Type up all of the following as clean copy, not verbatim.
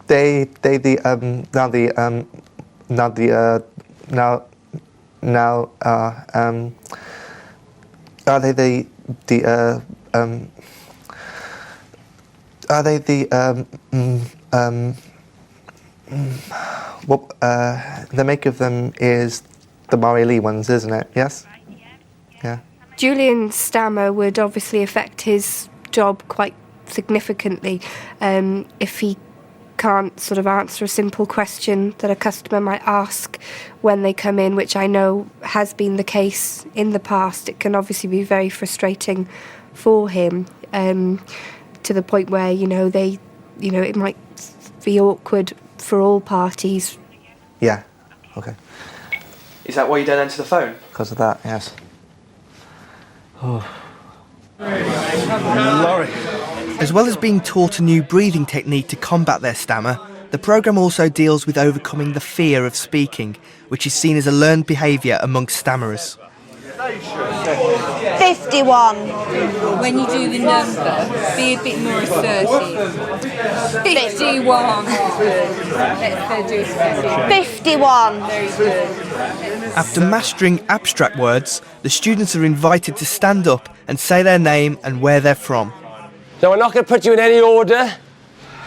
They the now the now the now are they the are they the the make of them is the Murray Lee ones, isn't it? Yes? Yeah. Julian's stammer would obviously affect his job quite significantly if he can't sort of answer a simple question that a customer might ask when they come in, which I know has been the case in the past. It can obviously be very frustrating for him to the point where, it might be awkward for all parties. Yeah, okay. Is that why you don't answer the phone? Because of that, yes. Laurie. As well as being taught a new breathing technique to combat their stammer, the programme also deals with overcoming the fear of speaking, which is seen as a learned behaviour amongst stammerers. 51. When you do the number, be a bit more assertive. 51. Let's do 51. Very good. After mastering abstract words, the students are invited to stand up and say their name and where they're from. Now, we're not going to put you in any order.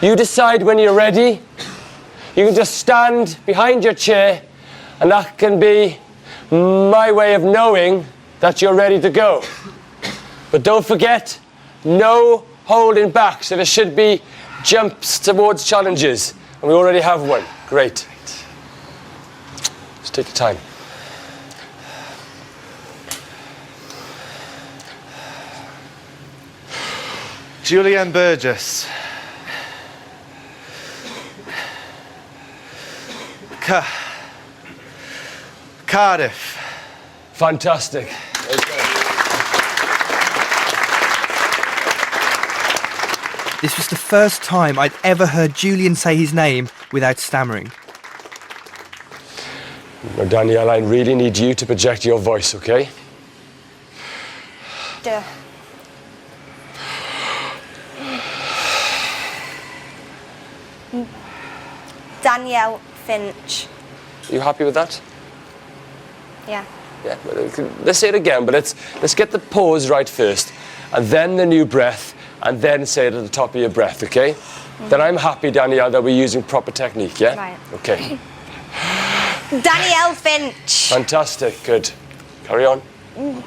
You decide when you're ready. You can just stand behind your chair, and that can be my way of knowing that you're ready to go. But don't forget, no holding back, so there should be jumps towards challenges, and we already have one. Great. Just take your time. Julian Burgess. Cardiff. Fantastic. This was the first time I'd ever heard Julian say his name without stammering. Now, Danielle, I really need you to project your voice, okay? Duh. Danielle Finch. Are you happy with that? Yeah. Yeah, well, let's say it again, but let's get the pause right first, and then the new breath, and then say it at the top of your breath, okay? Then I'm happy, Danielle, that we're using proper technique, yeah? Right. Okay. Danielle Finch. Fantastic, good. Carry on. I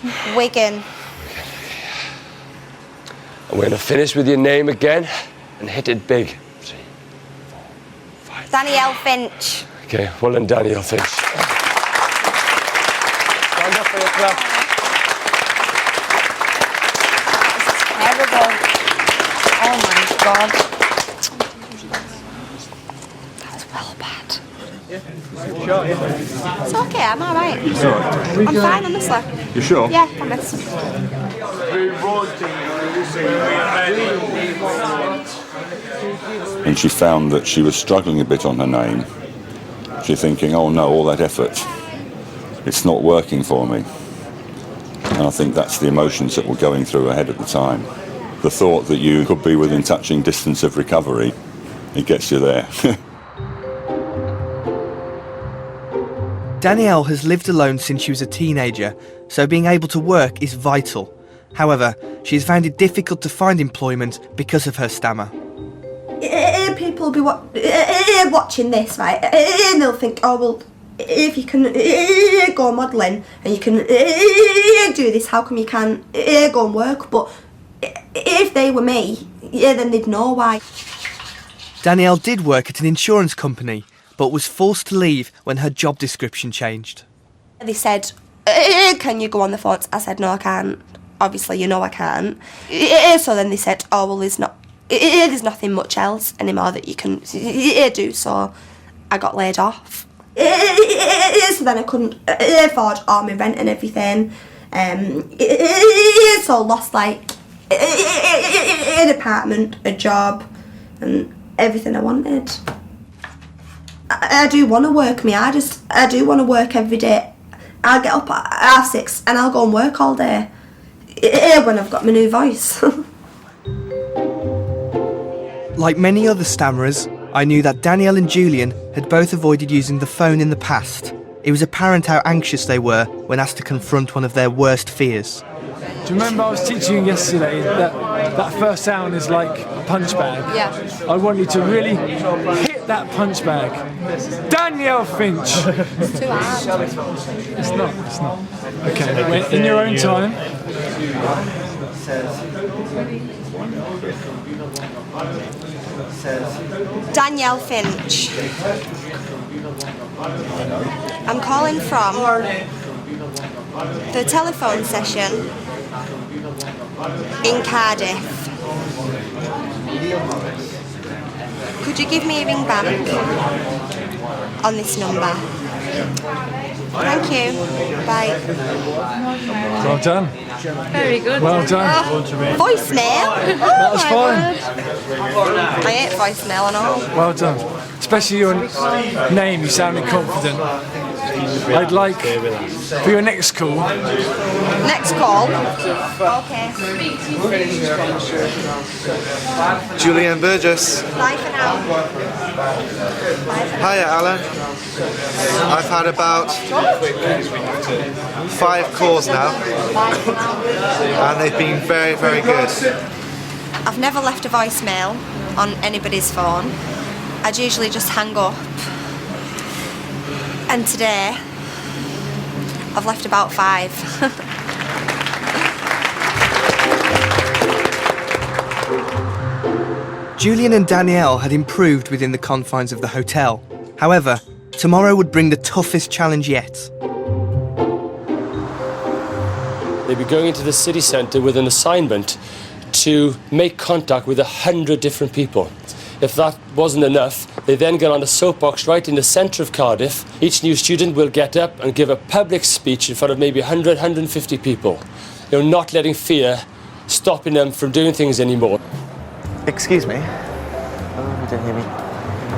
can't. Wigan. And we're going to finish with your name again and hit it big. 3, 4, 5. Danielle Finch. Okay, well done, Danielle Finch. Stand up for your clap. Terrible. Oh my God. That was well bad. It's okay, I'm alright. I'm fine, honestly. You sure? Yeah, promise. And she found that she was struggling a bit on her name. She's thinking, oh no, all that effort, it's not working for me. And I think that's the emotions that were going through her head at the time. The thought that you could be within touching distance of recovery, it gets you there. Danielle has lived alone since she was a teenager, so being able to work is vital. However, she has found it difficult to find employment because of her stammer. People will be watching this, right, and they'll think, oh, well, if you can go modelling and you can do this, how come you can't go and work? But if they were me, then they'd know why. Danielle did work at an insurance company, but was forced to leave when her job description changed. They said, can you go on the phones? I said, no, I can't. Obviously, you know I can't. So then they said, oh, well, there's nothing much else anymore that you can do, so I got laid off. So then I couldn't afford all my rent and everything. So lost, like, an apartment, a job, and everything I wanted. I do want to work me. I do want to work every day. I'll get up at 6:30 and I'll go and work all day. when I've got my new voice. Like many other stammerers, I knew that Danielle and Julian had both avoided using the phone in the past. It was apparent how anxious they were when asked to confront one of their worst fears. Do you remember I was teaching you yesterday that first sound is like a punch bag? Yeah. I want you to really hit that punch bag. Danielle Finch! It's too hard. It's not. Okay, in your own time. Danielle Finch. I'm calling from the telephone session in Cardiff. Could you give me a ring back on this number? Thank you. Bye. Well done. Very good. Well done. Voicemail? That was fine. I hate voicemail and all. Well done. Especially your name, you sounded confident. I'd like, for your next call... Next call? Okay. Julian Burgess. Bye for now. Hiya, Alan. I've had about 5 calls now, and they've been very, very good. I've never left a voicemail on anybody's phone. I'd usually just hang up. And today, I've left about 5. Julian and Danielle had improved within the confines of the hotel. However, tomorrow would bring the toughest challenge yet. They'd be going into the city centre with an assignment to make contact with 100 different people. If that wasn't enough, they then get on a soapbox right in the centre of Cardiff. Each new student will get up and give a public speech in front of maybe 100, 150 people. You're not letting fear stopping them from doing things anymore. Excuse me. Oh, you didn't hear me.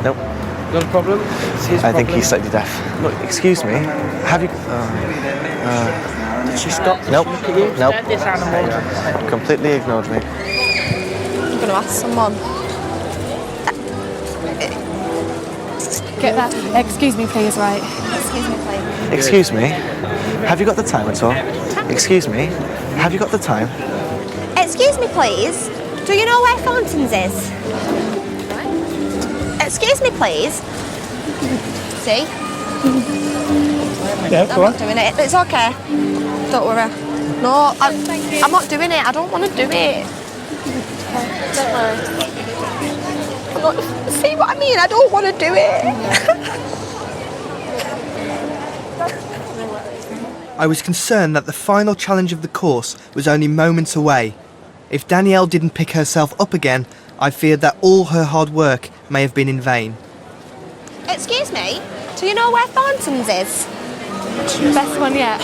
Nope. Not a problem? I think he's slightly deaf. Look, excuse me. Have you... Did she stop? Nope. Look at you? Nope. This animal. Completely ignored me. I'm going to ask someone. Get that. Excuse me, please, right? Excuse me, please. Excuse me. Have you got the time at all? Excuse me. Have you got the time? Excuse me, please. Do you know where Fountains is? Excuse me, please. See? Yeah, I'm not doing it. It's okay. Don't worry. No, I'm not doing it. I don't want to do it. Don't worry. See what I mean? I don't want to do it. I was concerned that the final challenge of the course was only moments away. If Danielle didn't pick herself up again, I feared that all her hard work may have been in vain. Excuse me? Do you know where Fountains is? Best one yet.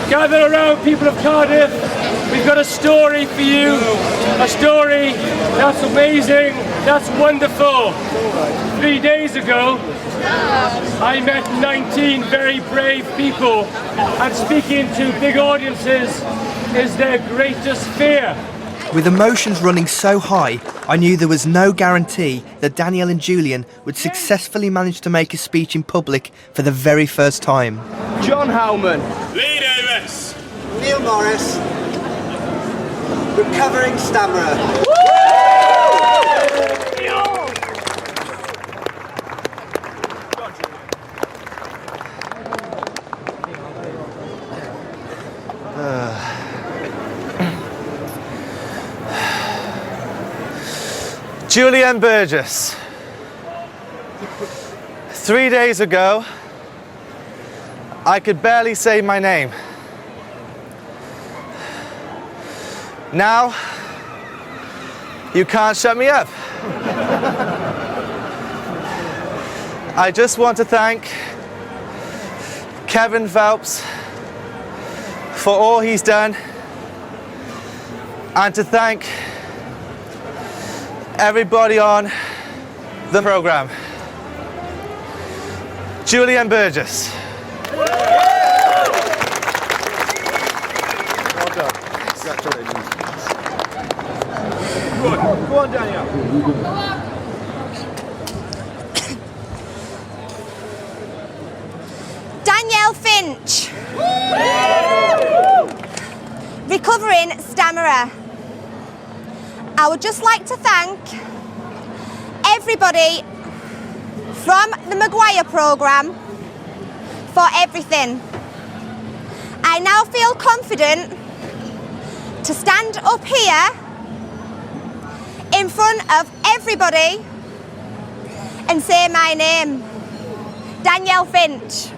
Gather around, people of Cardiff. We've got a story for you. A story that's amazing, that's wonderful. 3 days ago, I met 19 very brave people, and speaking to big audiences is their greatest fear. With emotions running so high, I knew there was no guarantee that Danielle and Julian would successfully manage to make a speech in public for the very first time. John Howman. Lee Davis. Neil Morris. Recovering stammerer. Julian Burgess. 3 days ago, I could barely say my name. Now, you can't shut me up. I just want to thank Kevin Phelps for all he's done, and to thank everybody on the program. Julian Burgess. Well done. Good. Go on, Danielle. Danielle Finch. Recovering stammerer. I would just like to thank everybody from the Maguire programme for everything. I now feel confident to stand up here in front of everybody and say my name, Danielle Finch.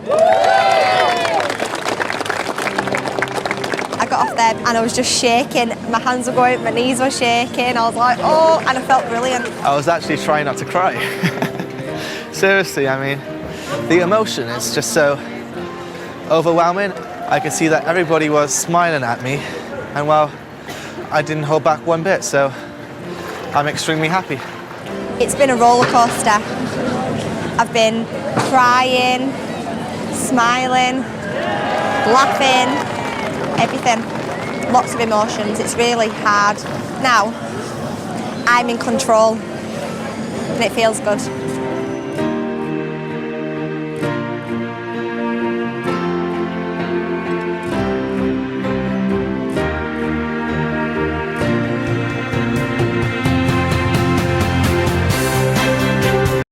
I got off there and I was just shaking. My hands were going, my knees were shaking. I was like, oh, and I felt brilliant. I was actually trying not to cry. Seriously, I mean, the emotion is just so overwhelming. I could see that everybody was smiling at me, and well, I didn't hold back one bit, so I'm extremely happy. It's been a roller coaster. I've been crying, smiling, laughing, everything. Lots of emotions. It's really hard. Now, I'm in control, and it feels good.